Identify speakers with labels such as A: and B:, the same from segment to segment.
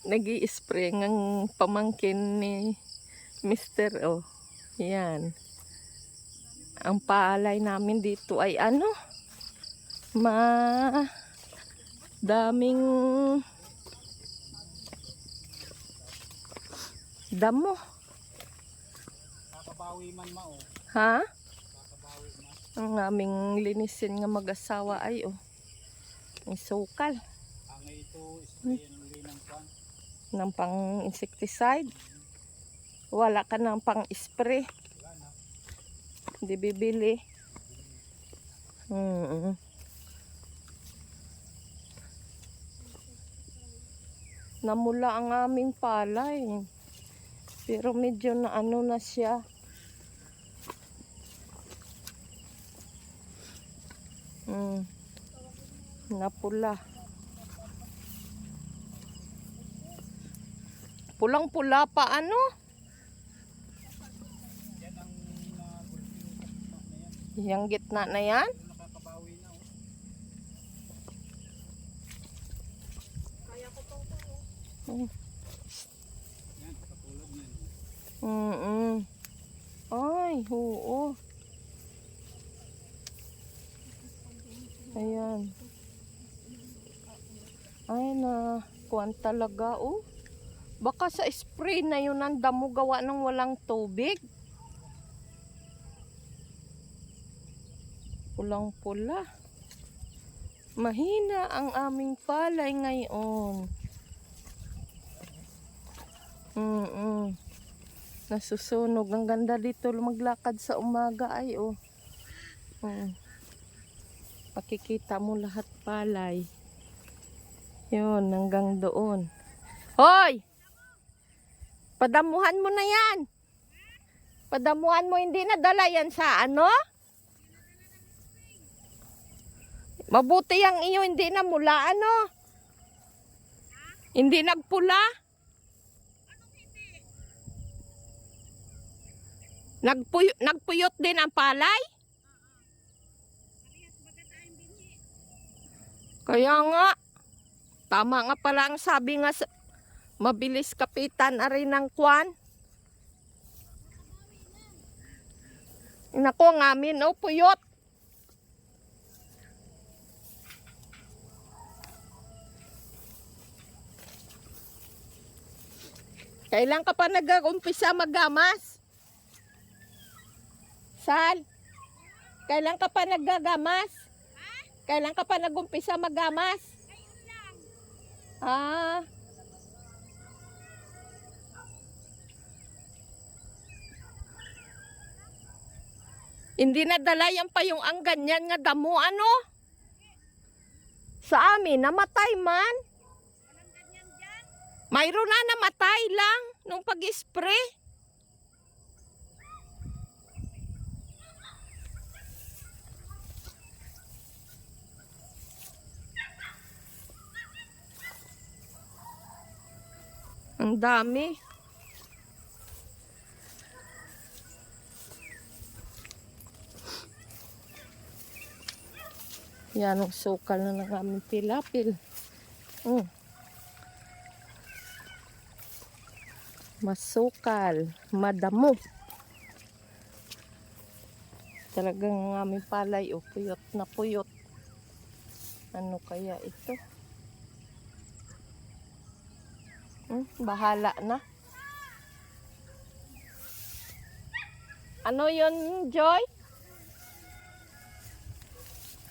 A: nag-i-spray ng pamangkin ni Mister. Oh, yan. Ang palay namin dito ay ano, daming damo.
B: Kakabawi man mao.
A: Ha?
B: Kakabawi man.
A: Ang aming linisin nga mag-asawa ay ang sukal.
B: Ang ito, spray ng linang kwan.
A: Ng pang-insecticide. Wala ka ng pang-spray.
B: Wala na.
A: Hindi bibili. Namula ang aming palay. Pero medyo na ano na siya. Napula. Pulang-pula pa ano?
B: Yan ang
A: Yang gitna na yan?
B: nakakabawi na.
C: Kaya ko pang puro.
B: Yan, katulad yan.
A: Ay, oo. Ayan. Ay na, kuwan talaga oh. Baka sa spray na yun ang damo gawa ng walang tubig. Pulang-pula. Mahina ang aming palay ngayon. Nasusunog. Ang ganda dito maglakad sa umaga ay oh. Makikita mo lahat palay. Yun, hanggang doon. Hoy! Padamuhan mo na yan. Padamuhan mo, hindi na dala yan sa ano? Mabuti ang iyo, hindi na mula ano? Hindi nagpula? Nagpuyot din ang palay? Kaya nga, tama nga pala ang sabi nga mabilis kapitan ari ng kwan. Nako ngamin oh, puyot. Kailan ka pa nag-umpisa magamas? Sal? Kailan ka pa naggagamas? Kailan ka pa nag-umpisa magamas? Ah. Hindi nadala yan pa yung ang ganyan nga damo ano? Sa amin, namatay man.
C: Walang ganyan dyan.
A: Mayroon na namatay lang nung pag-spray. Ang dami. Yan ang sukal na ng aming pilapil. Masukal, madamo. Talagang ang aming palay, puyot na puyot. Ano kaya ito? Bahala na. Ano yun, Joy?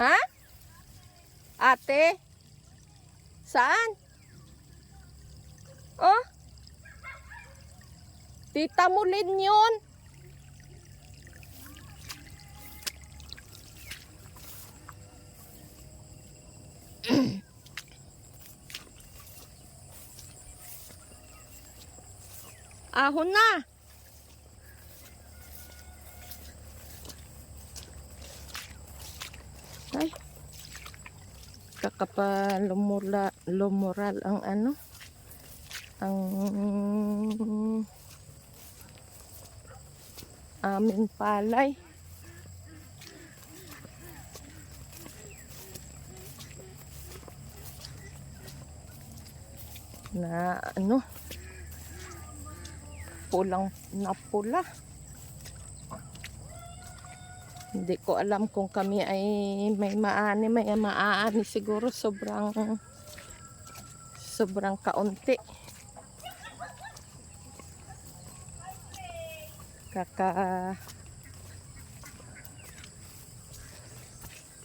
A: Ha? Ate? Saan? Oh? Tita Mulin yun. Ahon na. Ay. Lumural ang ano? Ang aming palay. na ano, pulang na pula. Hindi ko alam kung kami ay may maaani siguro sobrang kaunti.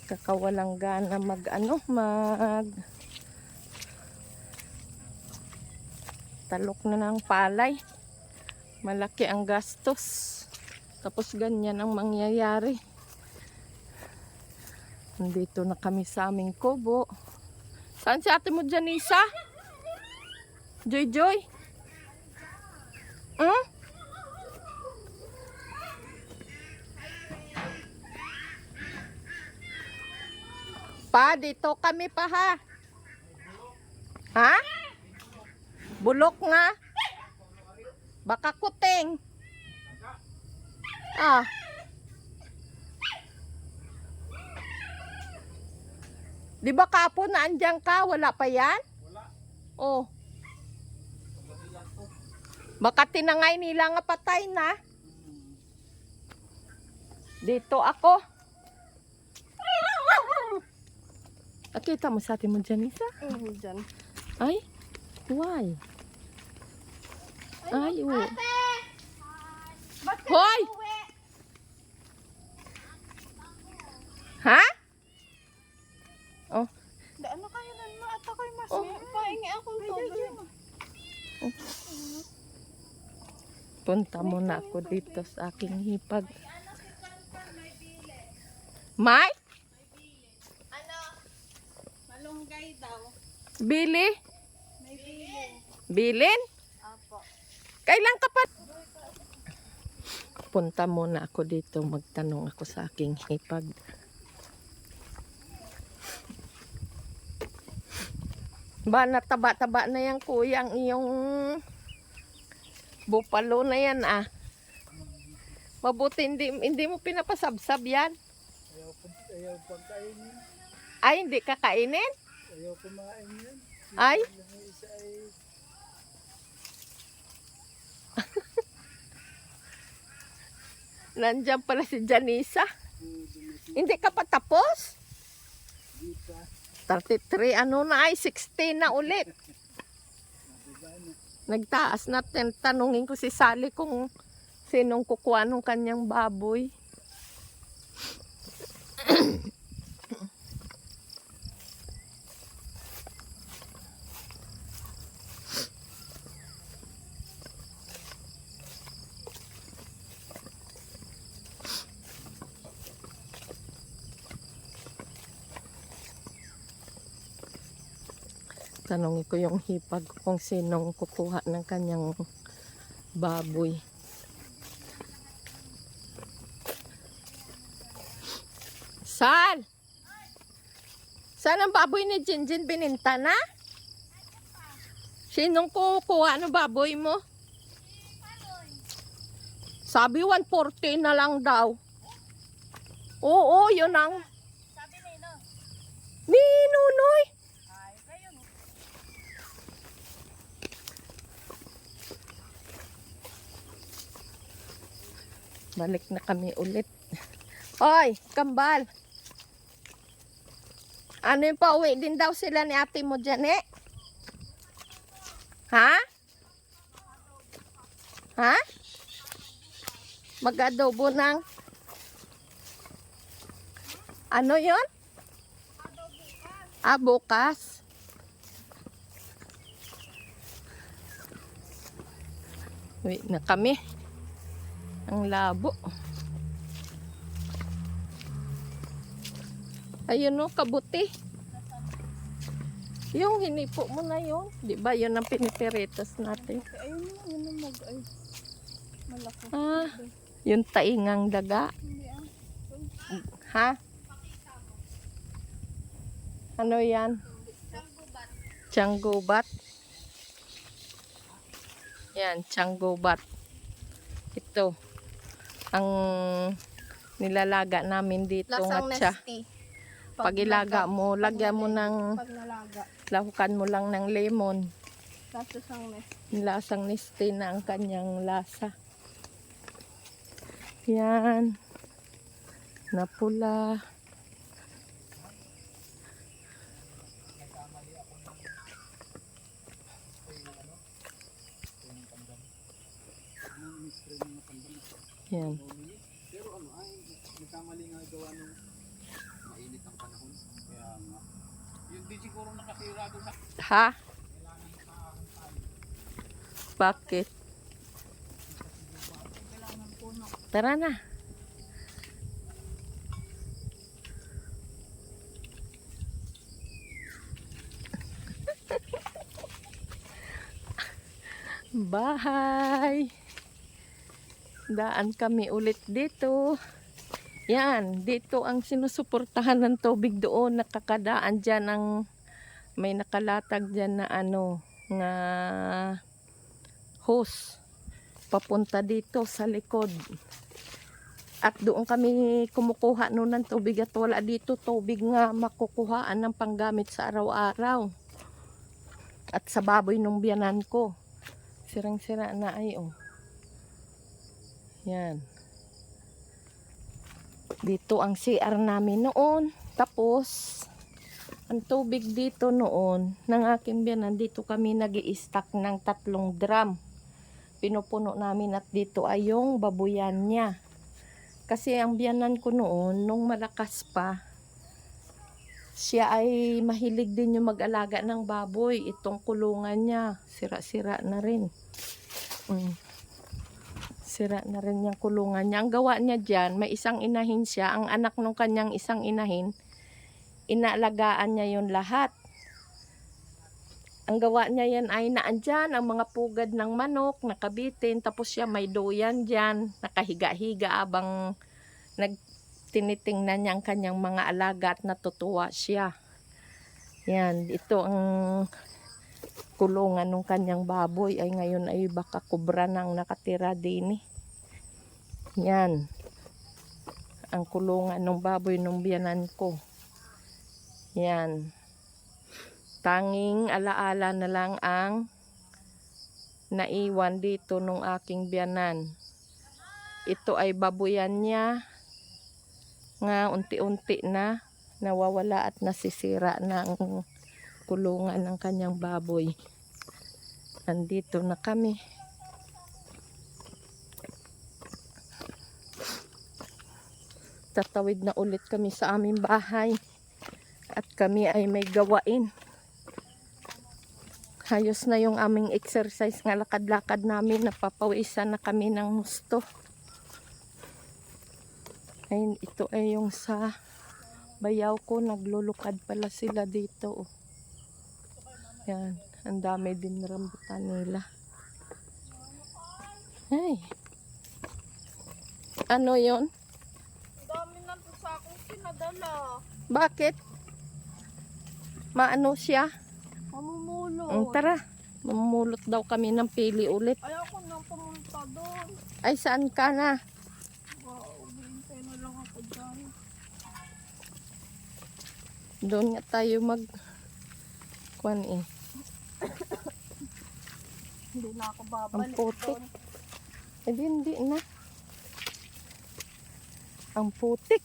A: Kakawalang gana mag talok na ng palay. Malaki ang gastos. Tapos ganyan ang mangyayari. Nandito na kami sa aming kubo. Saan si ate mo, Janisa? Joy Joy? Hmm? Pa, dito kami pa ha. Ha? Bulok nga. Baka kuting. Ah. Di ba kapon na andyan ka? Wala pa yan?
B: Wala.
A: Oh.
B: Pagkatilan ko.
A: Baka tinangay nila nga patay na. Dito ako. Nakita mo sa atin mo, Janisa?
C: Dyan.
A: Ay? Why? Ay, oh. Hoy! Ha? Oh.
C: Daan na kayo nun mo at ako'y mas
A: Oh.
C: pahingi akong tubig.
A: Punta muna ako dito sa aking hipag. May?
C: Ano? Malunggay daw.
A: Bili?
C: May bili.
A: Bilin?
C: Apo.
A: Kailan ka pa? Punta muna ako dito. Magtanong ako sa aking hipag. Ba, nataba-taba na yan, kuya, ang iyong bupalo na yan, ah. Mabuti hindi mo pinapasabsab yan.
B: Ayaw pagkainin.
A: Ay, hindi kakainin?
B: Ayaw kumain yan.
A: Ay?
B: Yung isa ay
A: Nandiyan pala si Janisa. Hindi ka pa tapos?
B: di pa.
A: 33, ano na ay, 16 na ulit. Nagtaas na, tanungin ko si Sally kung sinong kukuha ng kanyang baboy. Tanongin ko yung hipag kung sinong kukuha ng kanyang baboy. Sal! Saan ang baboy ni Jinjin bininta na? Sinong kukuha ng baboy mo? Sabi 140 na lang daw. Oo, yun ang...
C: Sabi nino.
A: Ni Nunoy!
C: Ay, kayo.
A: Balik na kami ulit. Hoy, kambal. Ano yung pauwi din daw sila ni ate mo dyan eh? Ha? Ha? Mag-adobo ng... Ano yon? Ah, bukas. Uwi na kami. Ang labo. Ayun o, kabuti. Yung hinipo mo na yun. Di ba yun ang pinipiritas natin?
C: Ayun na, yun ang ay. Malaki.
A: Ah, yung taingang daga.
C: Hindi ah.
A: Ha? Ano yan? Tiyanggubat. Yan, tiyanggubat. Ito. Ang nilalaga namin dito nga siya. Pag ilaga mo, lagyan mo ng,
C: Pag nalaga.
A: lahukan mo lang ng lemon.
C: Lasa sang nest.
A: Lasang niste na ang kanyang lasa. Yan. Napula. Yan.
B: Pero ano ay, nagkamali nga gawa nung mainit ang panahon. Kaya nga. Yung di siguro nakasira doon sa
A: Ha? Bakit? Tara na. Bye! Daan kami ulit dito. Yan, dito ang sinusuportahan ng tubig doon. Nakakadaan dyan ang may nakalatag dyan na ano, nga hose. Papunta dito sa likod. At doon kami kumukuha noon ng tubig at wala dito tubig nga makukuhaan ng panggamit sa araw-araw. At sa baboy nung biyanan ko. Sirang-sira na ay oh. Yan. Dito ang CR namin noon. Tapos, ang tubig dito noon, ng aking biyanan, dito kami nag-i-stack ng 3 drum. Pinupuno namin at dito ay yung babuyan niya. Kasi ang biyanan ko noon, nung malakas pa, siya ay mahilig din yung mag-alaga ng baboy. Itong kulungan niya, sira-sira na rin. Sira na rin yung kulungan niya. Ang gawa niya dyan, may isang inahin siya. Ang anak ng kanyang isang inahin, inaalagaan niya yon lahat. Ang gawa niya yan ay naandyan ang mga pugad ng manok, nakabitin. Tapos siya may doyan dyan, nakahiga-higa abang tinitingnan niya ang kanyang mga alaga at natutuwa siya. Yan, ito ang kulungan ng kanyang baboy ay ngayon ay baka kubra nang nakatira din eh. Yan ang kulungan ng baboy ng biyanan ko. Yan, tanging alaala na lang ang naiwan dito nung aking biyanan. Ito ay baboyan niya nga unti-unti na nawawala at nasisira na ang kulungan ng kanyang baboy. Andito na kami. Tatawid na ulit kami sa aming bahay. At kami ay may gawain. Hayos na yung aming exercise nga lakad-lakad namin. Napapawisan na kami ng gusto. Ay, ito ay yung sa bayaw ko. Naglulukad pala sila dito. Yan. Ang dami din rambutan nila. Hey. Ano yon?
C: Ang dami na to sa akong pinadala.
A: Bakit? Maano siya?
C: Mamumulo.
A: Tara. Mamulot daw kami ng pili ulit.
C: Ayoko nang pumunta doon.
A: Ay, saan ka na?
C: Ubintay na lang ako dyan.
A: Doon nga tayo kuwan eh.
C: Hindi na ako
A: Ang
C: babalik
A: putik.
C: doon.
A: Eh, hindi na. Ang putik.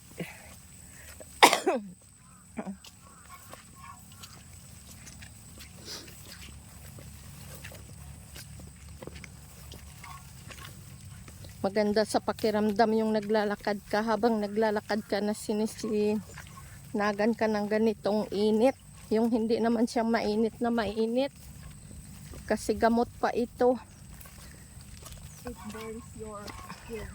A: Maganda sa pakiramdam yung naglalakad ka. Habang naglalakad ka na sinisinagan ka ng ganitong init. Yung hindi naman siya mainit na mainit. Kasi gamot pa ito.
C: It burns your skin.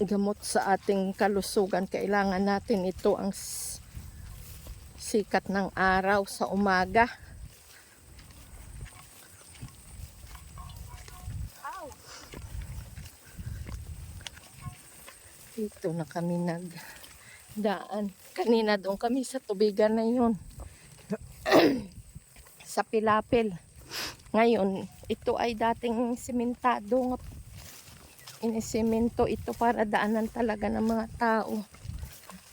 A: Gamot sa ating kalusugan. Kailangan natin ito ang sikat ng araw sa umaga.
C: Ow!
A: Dito na kami nagdaan. Kanina doon kami sa tubigan na yun. Sa Pilapil. Ngayon, ito ay dating simentado. Inisemento ito para daanan talaga ng mga tao.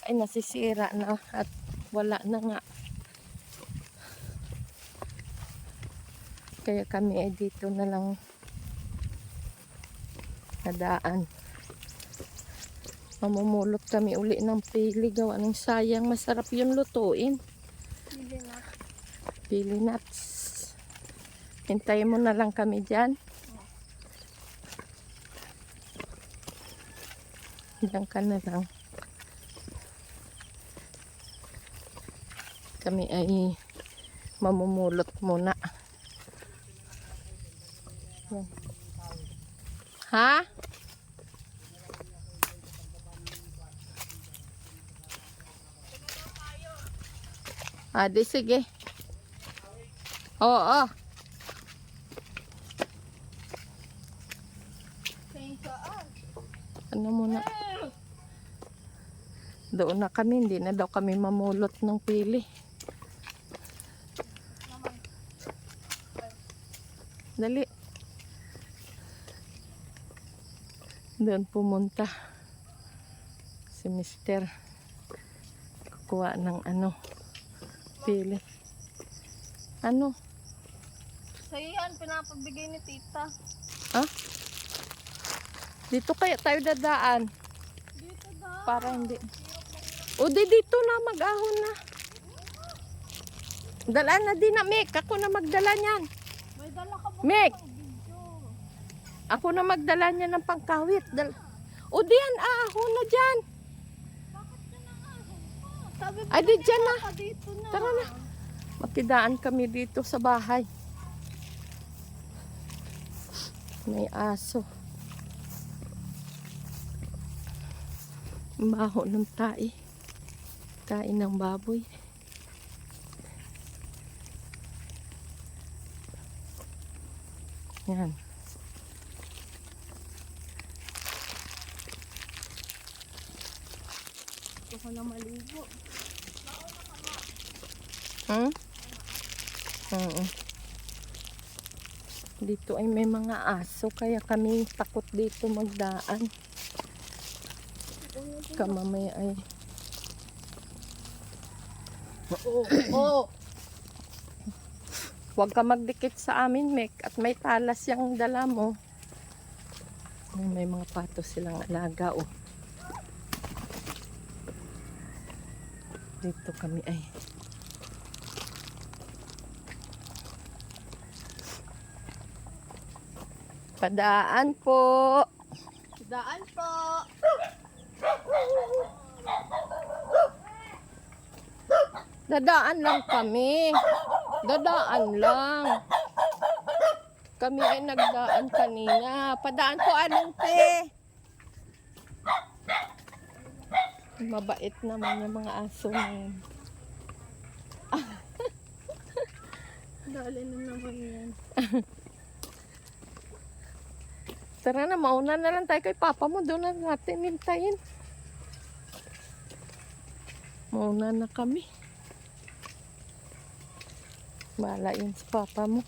A: Ay nasisira na at wala na nga. Kaya kami ay dito na lang nadaan. Mamumulot kami uli ng pili. Gawa ng sayang. Masarap yun lutuin.
C: Bili na.
A: Pili nuts. Hintayin mo na lang kami dyan. Diyan ka na lang. Kami ay mamumulot muna. Yan. Ha? Di sige. Oo. Ano muna? Doon na kami, hindi na daw kami mamulot ng pili. Dali. Doon pumunta si Mister. Kukuha ng pili. Ano?
C: Sa iyan, pinapabigay ni tita.
A: Ha? Dito kaya tayo dadaan.
C: Dito daw.
A: Para hindi. O dito na, mag-ahon na. Dalaan na din na, Mek. Ako na magdala niyan.
C: May dala ka ba?
A: Mek!
C: Video.
A: Ako na magdala niya ng pangkawit. O diyan, ahon na dyan.
C: Bakit ka nangahon pa? Sabi mo
A: Ay, di dyan na.
C: ka dito na.
A: Tara na. Makidaan kami dito sa bahay. May aso. Ang baho ng tae. Tae ng baboy. Yan.
C: Gusto ko na maligo.
A: Hmm? Oo. Dito ay may mga aso kaya kami takot dito magdaan. Kamamay ay
C: Oo.
A: huwag ka magdikit sa amin, Mek, at may talas yung dala mo. May mga pato silang alaga, oh. Dito kami ay padaan po.
C: Daan po.
A: Dadaan lang kami. Dadaan lang. Kami ay nagdaan kanina. Padaan po, anong te? Mabait naman yung mga aso ngayon.
C: Dali na naman yan.
A: Tara na, mauna na lang tayo kay papa mo. Doon na natin hintayin. Mauna na kami. Bahala yun sa papa mo.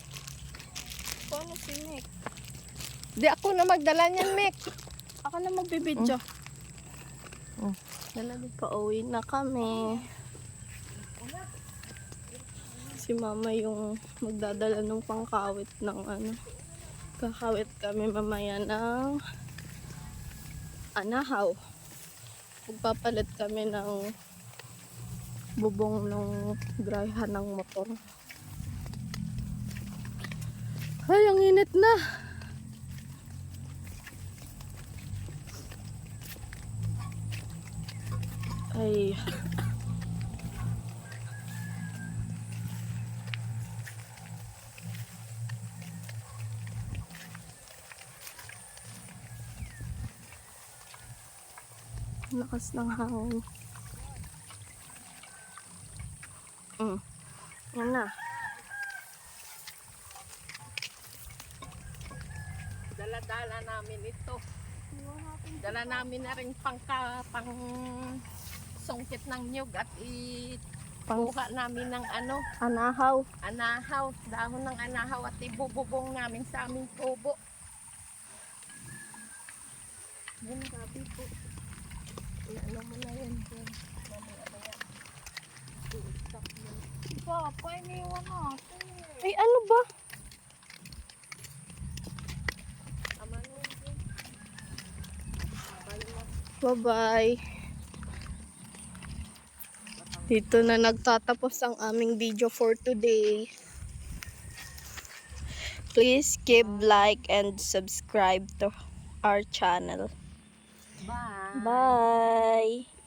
C: Paano si Nick?
A: Di ako na magdala niyan, Mek.
C: Ako na magbibidyo.
A: Oh.
C: Pauwi na kami. Si mama yung magdadala ng pangkawit ng kakawit kami mamaya ng anahaw. Magpapalit kami ng bubong ng dryhan ng motor. Ay, ang init na. Ay. Lakas ng hangin. Yan na.
A: Dala-dala namin ito. Dala namin na rin pang sungkit ng nyug at ipuha namin ng
C: Anahaw.
A: anahaw. Dahon ng anahaw at ibububong namin sa aming tubo. Yan, sabi po. Ano mo na yan?
C: Papa, iniwan natin.
A: Ay, ano ba?
C: Bye-bye. Dito na nagtatapos ang aming video for today. Please give like and subscribe to our channel.
A: Bye.
C: Bye!